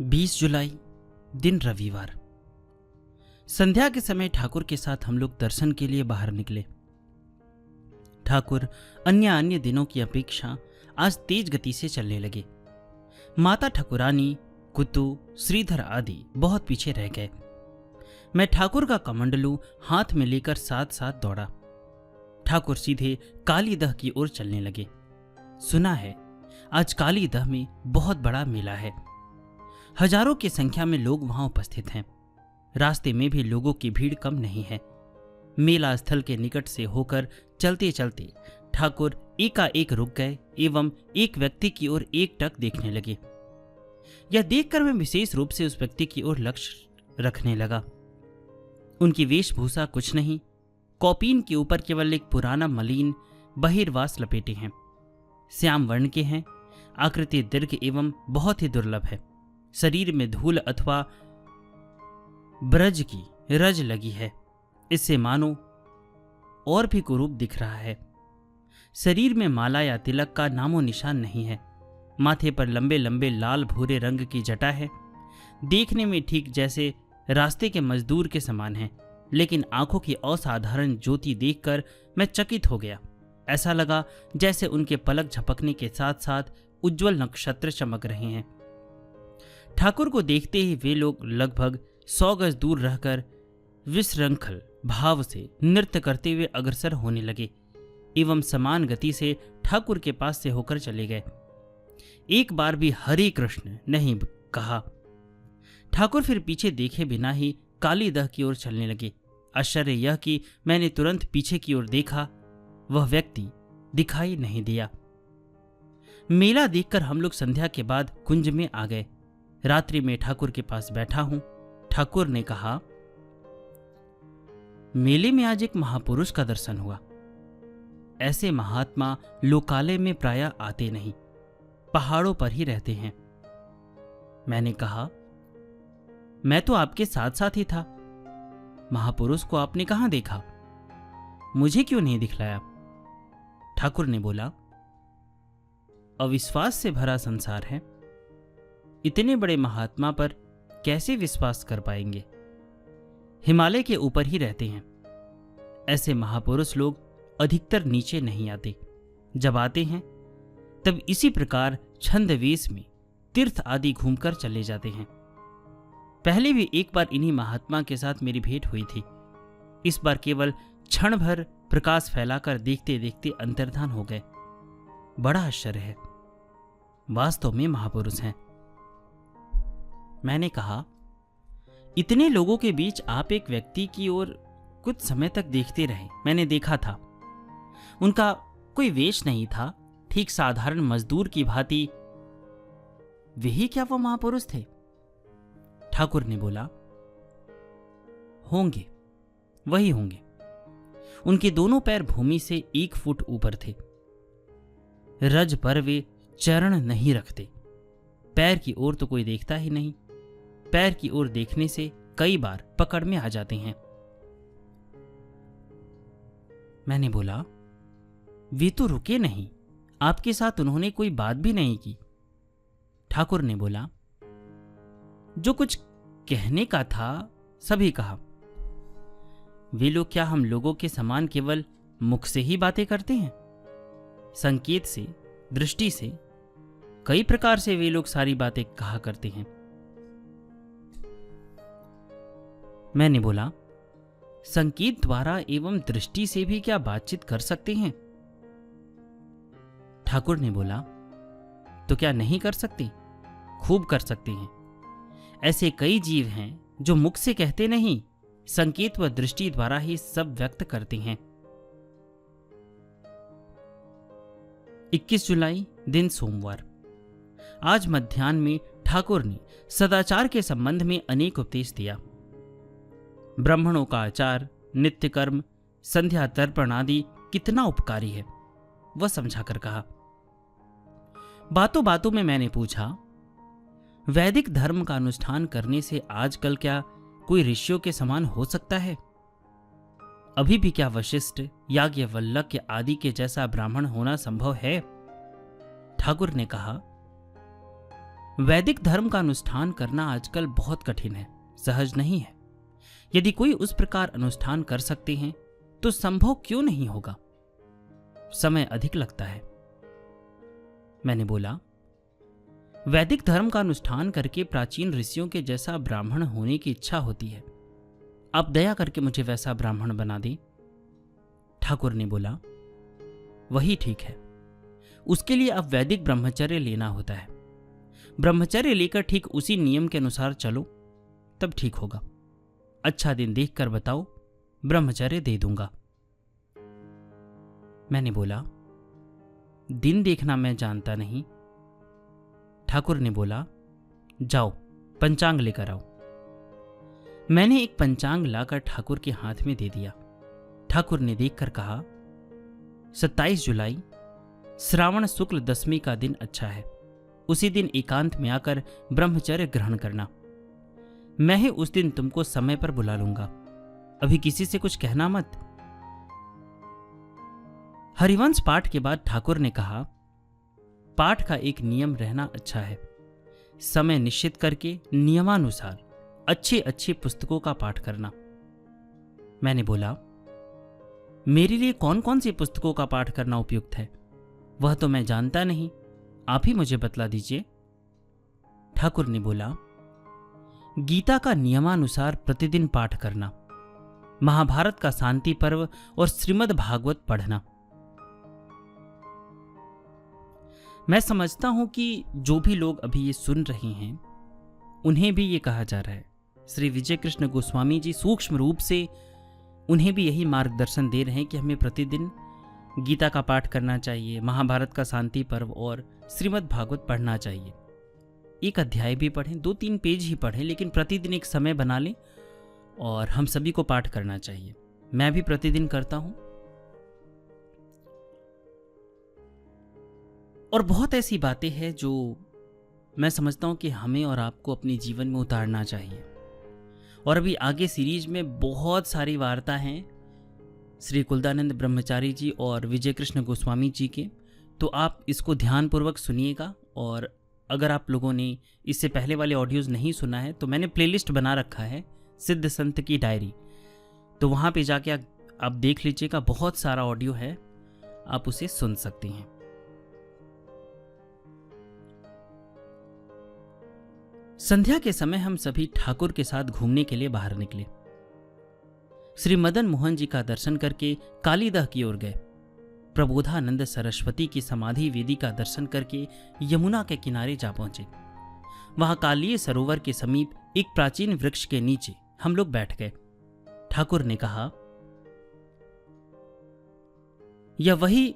20 जुलाई, दिन रविवार। संध्या के समय ठाकुर के साथ हम लोग दर्शन के लिए बाहर निकले। ठाकुर अन्य दिनों की अपेक्षा आज तेज गति से चलने लगे। माता ठाकुरानी, कुतु, श्रीधर आदि बहुत पीछे रह गए। मैं ठाकुर का कमंडलू हाथ में लेकर साथ साथ दौड़ा। ठाकुर सीधे कालीदह की ओर चलने लगे। सुना है आज कालीदह में बहुत बड़ा मेला है। हजारों की संख्या में लोग वहां उपस्थित हैं। रास्ते में भी लोगों की भीड़ कम नहीं है। मेला स्थल के निकट से होकर चलते चलते ठाकुर एकाएक रुक गए एवं एक व्यक्ति की ओर एकटक देखने लगे। यह देखकर मैं विशेष रूप से उस व्यक्ति की ओर लक्ष्य रखने लगा। उनकी वेशभूषा कुछ नहीं, कौपीन के ऊपर केवल एक पुराना मलिन बहिर्वास लपेटे हैं। श्याम वर्ण के हैं, आकृति दीर्घ एवं बहुत ही दुर्लभ है। शरीर में धूल अथवा ब्रज की रज लगी है। इससे मानो और भी कुरूप दिख रहा है। शरीर में माला या तिलक का नामो निशान नहीं है। माथे पर लंबे लंबे लाल भूरे रंग की जटा है। देखने में ठीक जैसे रास्ते के मजदूर के समान है, लेकिन आंखों की असाधारण ज्योति देखकर मैं चकित हो गया। ऐसा लगा जैसे उनके पलक झपकने के साथ साथ उज्जवल नक्षत्र चमक रहे हैं। ठाकुर को देखते ही वे लोग लगभग 100 गज दूर रहकर विश्रंखल भाव से नृत्य करते हुए अग्रसर होने लगे एवं समान गति से ठाकुर के पास से होकर चले गए। एक बार भी हरे कृष्ण नहीं कहा। ठाकुर फिर पीछे देखे बिना ही कालीदह की ओर चलने लगे। आश्चर्य यह कि मैंने तुरंत पीछे की ओर देखा, वह व्यक्ति दिखाई नहीं दिया। मेला देखकर हम लोग संध्या के बाद कुंज में आ गए। रात्रि में ठाकुर के पास बैठा हूं। ठाकुर ने कहा, मेले में आज एक महापुरुष का दर्शन हुआ। ऐसे महात्मा लोकालय में प्रायः आते नहीं, पहाड़ों पर ही रहते हैं। मैंने कहा, मैं तो आपके साथ साथ ही था। महापुरुष को आपने कहां देखा? मुझे क्यों नहीं दिखलाया? ठाकुर ने बोला, अविश्वास से भरा संसार है। इतने बड़े महात्मा पर कैसे विश्वास कर पाएंगे? हिमालय के ऊपर ही रहते हैं। ऐसे महापुरुष लोग अधिकतर नीचे नहीं आते। जब आते हैं तब इसी प्रकार छंदवेश में तीर्थ आदि घूमकर चले जाते हैं। पहले भी एक बार इन्हीं महात्मा के साथ मेरी भेंट हुई थी। इस बार केवल क्षण भर प्रकाश फैलाकर देखते देखते अंतर्धान हो गए। बड़ा आश्चर्य है, वास्तव में महापुरुष हैं। मैंने कहा, इतने लोगों के बीच आप एक व्यक्ति की ओर कुछ समय तक देखते रहे। मैंने देखा था, उनका कोई वेश नहीं था, ठीक साधारण मजदूर की भांति। वही क्या वो महापुरुष थे? ठाकुर ने बोला, होंगे, वही होंगे। उनके दोनों पैर भूमि से 1 फुट ऊपर थे। रज पर वे चरण नहीं रखते। पैर की ओर तो कोई देखता ही नहीं। पैर की ओर देखने से कई बार पकड़ में आ जाते हैं। मैंने बोला, वे तो रुके नहीं, आपके साथ उन्होंने कोई बात भी नहीं की। ठाकुर ने बोला, जो कुछ कहने का था सभी कहा। वे लोग क्या हम लोगों के समान केवल मुख से ही बातें करते हैं? संकेत से, दृष्टि से, कई प्रकार से वे लोग सारी बातें कहा करते हैं। मैंने बोला, संकेत द्वारा एवं दृष्टि से भी क्या बातचीत कर सकते हैं? ठाकुर ने बोला, तो क्या नहीं कर सकते? खूब कर सकते हैं। ऐसे कई जीव हैं जो मुख से कहते नहीं, संकेत व दृष्टि द्वारा ही सब व्यक्त करते हैं। 21 जुलाई, दिन सोमवार। आज मध्याह्न में ठाकुर ने सदाचार के संबंध में अनेक उपदेश दिया। ब्राह्मणों का आचार, नित्य कर्म, संध्या तर्पण आदि कितना उपकारी है, वह समझाकर कहा। बातों बातों में मैंने पूछा, वैदिक धर्म का अनुष्ठान करने से आजकल क्या कोई ऋषियों के समान हो सकता है? अभी भी क्या वशिष्ठ, याज्ञवल्क्य आदि के जैसा ब्राह्मण होना संभव है? ठाकुर ने कहा, वैदिक धर्म का अनुष्ठान करना आजकल बहुत कठिन है, सहज नहीं है। यदि कोई उस प्रकार अनुष्ठान कर सकते हैं तो संभव क्यों नहीं होगा? समय अधिक लगता है। मैंने बोला, वैदिक धर्म का अनुष्ठान करके प्राचीन ऋषियों के जैसा ब्राह्मण होने की इच्छा होती है। आप दया करके मुझे वैसा ब्राह्मण बना दें। ठाकुर ने बोला, वही ठीक है। उसके लिए अब वैदिक ब्रह्मचर्य लेना होता है। ब्रह्मचर्य लेकर ठीक उसी नियम के अनुसार चलो, तब ठीक होगा। अच्छा दिन देखकर बताओ, ब्रह्मचर्य दे दूंगा। मैंने बोला, दिन देखना मैं जानता नहीं। ठाकुर ने बोला, जाओ पंचांग लेकर आओ। मैंने एक पंचांग लाकर ठाकुर के हाथ में दे दिया। ठाकुर ने देखकर कहा, 27 जुलाई श्रावण शुक्ल दशमी का दिन अच्छा है। उसी दिन एकांत में आकर ब्रह्मचर्य ग्रहण करना। मैं ही उस दिन तुमको समय पर बुला लूंगा। अभी किसी से कुछ कहना मत। हरिवंश पाठ के बाद ठाकुर ने कहा, पाठ का एक नियम रहना अच्छा है। समय निश्चित करके नियमानुसार अच्छी अच्छी पुस्तकों का पाठ करना। मैंने बोला, मेरे लिए कौन कौन सी पुस्तकों का पाठ करना उपयुक्त है? वह तो मैं जानता नहीं, आप ही मुझे बतला दीजिए। ठाकुर ने बोला, गीता का नियमानुसार प्रतिदिन पाठ करना, महाभारत का शांति पर्व और श्रीमद् भागवत पढ़ना। मैं समझता हूं कि जो भी लोग अभी ये सुन रहे हैं उन्हें भी ये कहा जा रहा है। श्री विजय कृष्ण गोस्वामी जी सूक्ष्म रूप से उन्हें भी यही मार्गदर्शन दे रहे हैं कि हमें प्रतिदिन गीता का पाठ करना चाहिए, महाभारत का शांति पर्व और श्रीमद् भागवत पढ़ना चाहिए। एक अध्याय भी पढ़ें, 2-3 पेज ही पढ़ें, लेकिन प्रतिदिन एक समय बना लें और हम सभी को पाठ करना चाहिए। मैं भी प्रतिदिन करता हूं। और बहुत ऐसी बातें हैं जो मैं समझता हूं कि हमें और आपको अपने जीवन में उतारना चाहिए। और अभी आगे सीरीज में बहुत सारी वार्ता हैं श्री कुलदानंद ब्रह्मचारी जी और विजय कृष्ण गोस्वामी जी के, तो आप इसको ध्यानपूर्वक सुनिएगा। और अगर आप लोगों ने इससे पहले वाले ऑडियोज़ नहीं सुना है तो मैंने प्लेलिस्ट बना रखा है सिद्ध संत की डायरी, तो वहाँ पे जाके आप देख लीजिएगा। बहुत सारा ऑडियो है, आप उसे सुन सकते हैं। संध्या के समय हम सभी ठाकुर के साथ घूमने के लिए बाहर निकले। श्री मदन मोहन जी का दर्शन करके कालीदह की ओर गए। प्रबोधानंद सरस्वती की समाधि वेदी का दर्शन करके यमुना के किनारे जा पहुंचे। वहां कालीय सरोवर के समीप एक प्राचीन वृक्ष के नीचे हम लोग बैठ गए। ठाकुर ने कहा, यह वही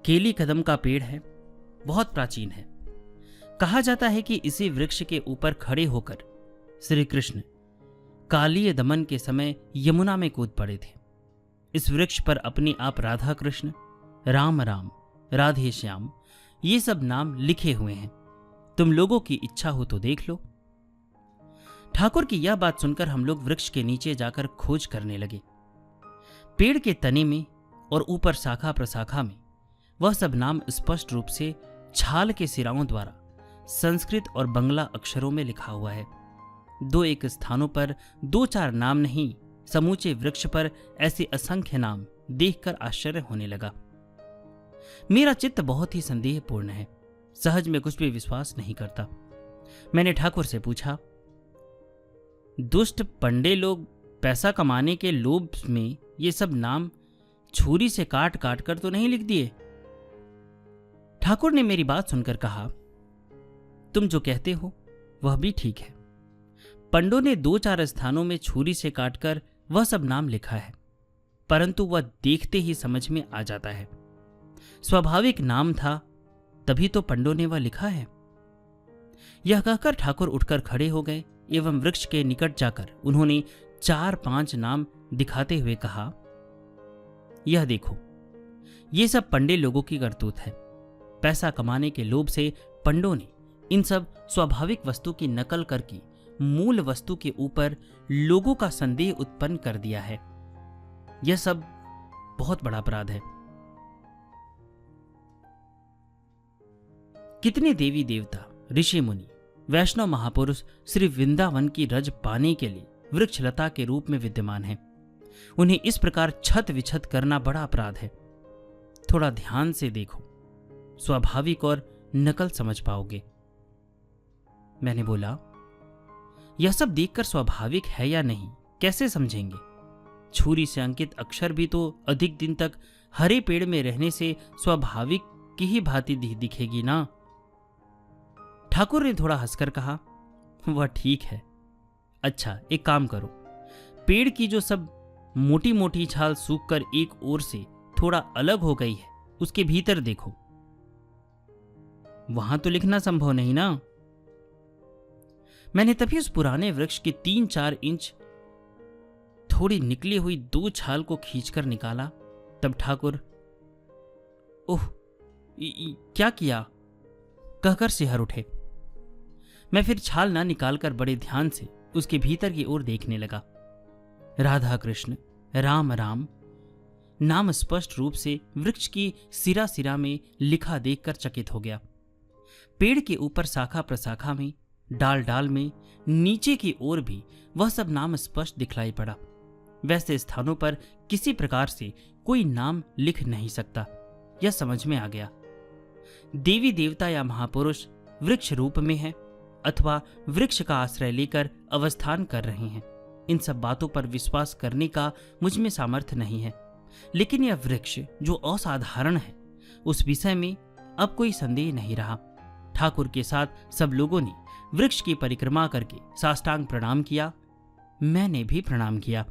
केली कदम का पेड़ है, बहुत प्राचीन है। कहा जाता है कि इसी वृक्ष के ऊपर खड़े होकर श्री कृष्ण कालीय दमन के समय यमुना में कूद पड़े थे। इस वृक्ष पर अपने आप राधा कृष्ण, राम राम, राधे श्याम ये सब नाम लिखे हुए हैं। तुम लोगों की इच्छा हो तो देख लो। ठाकुर की यह बात सुनकर हम लोग वृक्ष के नीचे जाकर खोज करने लगे। पेड़ के तने में और ऊपर शाखा प्रशाखा में वह सब नाम स्पष्ट रूप से छाल के सिराओं द्वारा संस्कृत और बंगला अक्षरों में लिखा हुआ है। 2-1 स्थानों पर 2-4 नाम नहीं, समूचे वृक्ष पर ऐसे असंख्य नाम देखकर आश्चर्य होने लगा। मेरा चित्त बहुत ही संदेहपूर्ण है, सहज में कुछ भी विश्वास नहीं करता। मैंने ठाकुर से पूछा, दुष्ट पंडे लोग पैसा कमाने के लोभ में ये सब नाम छुरी से काट काट कर तो नहीं लिख दिए? ठाकुर ने मेरी बात सुनकर कहा, तुम जो कहते हो वह भी ठीक है। पंडों ने 2-4 स्थानों में छुरी से काटकर वह सब नाम लिखा है, परंतु वह देखते ही समझ में आ जाता है। स्वाभाविक नाम था, तभी तो पंडों ने वह लिखा है। यह कहकर ठाकुर उठकर खड़े हो गए एवं वृक्ष के निकट जाकर उन्होंने 4-5 नाम दिखाते हुए कहा, यह देखो, ये सब पंडे लोगों की करतूत है। पैसा कमाने के लोभ से पंडों ने इन सब स्वाभाविक वस्तु की नकल करके मूल वस्तु के ऊपर लोगों का संदेह उत्पन्न कर दिया है। यह सब बहुत बड़ा अपराध है। कितने देवी देवता, ऋषि मुनि वैष्णव महापुरुष श्री वृंदावन की रज पाने के लिए वृक्षलता के रूप में विद्यमान है। उन्हें इस प्रकार छत विछत करना बड़ा अपराध है। थोड़ा ध्यान से देखो, स्वाभाविक और नकल समझ पाओगे। मैंने बोला, यह सब देखकर स्वाभाविक है या नहीं कैसे समझेंगे? छुरी से अंकित अक्षर भी तो अधिक दिन तक हरे पेड़ में रहने से स्वाभाविक की ही भांति दिखेगी ना। ठाकुर ने थोड़ा हंसकर कहा, वह ठीक है। अच्छा, एक काम करो, पेड़ की जो सब मोटी मोटी छाल सूखकर एक ओर से थोड़ा अलग हो गई है, उसके भीतर देखो। वहां तो लिखना संभव नहीं ना। मैंने तभी उस पुराने वृक्ष के 3-4 इंच थोड़ी निकली हुई 2 छाल को खींचकर निकाला। तब ठाकुर, ओह, क्या किया कहकर सिहर उठे। मैं फिर छाल ना निकालकर बड़े ध्यान से उसके भीतर की ओर देखने लगा। राधा कृष्ण राम राम नाम स्पष्ट रूप से वृक्ष की सिरा सिरा में लिखा देखकर चकित हो गया। पेड़ के ऊपर शाखा प्रशाखा में, डाल डाल में, नीचे की ओर भी वह सब नाम स्पष्ट दिखलाई पड़ा। वैसे स्थानों पर किसी प्रकार से कोई नाम लिख नहीं सकता, यह समझ में आ गया। देवी देवता या महापुरुष वृक्ष रूप में है अथवा वृक्ष का आश्रय लेकर अवस्थान कर रहे हैं, इन सब बातों पर विश्वास करने का मुझ में सामर्थ्य नहीं है। लेकिन यह वृक्ष जो असाधारण है, उस विषय में अब कोई संदेह नहीं रहा। ठाकुर के साथ सब लोगों ने वृक्ष की परिक्रमा करके साष्टांग प्रणाम किया। मैंने भी प्रणाम किया।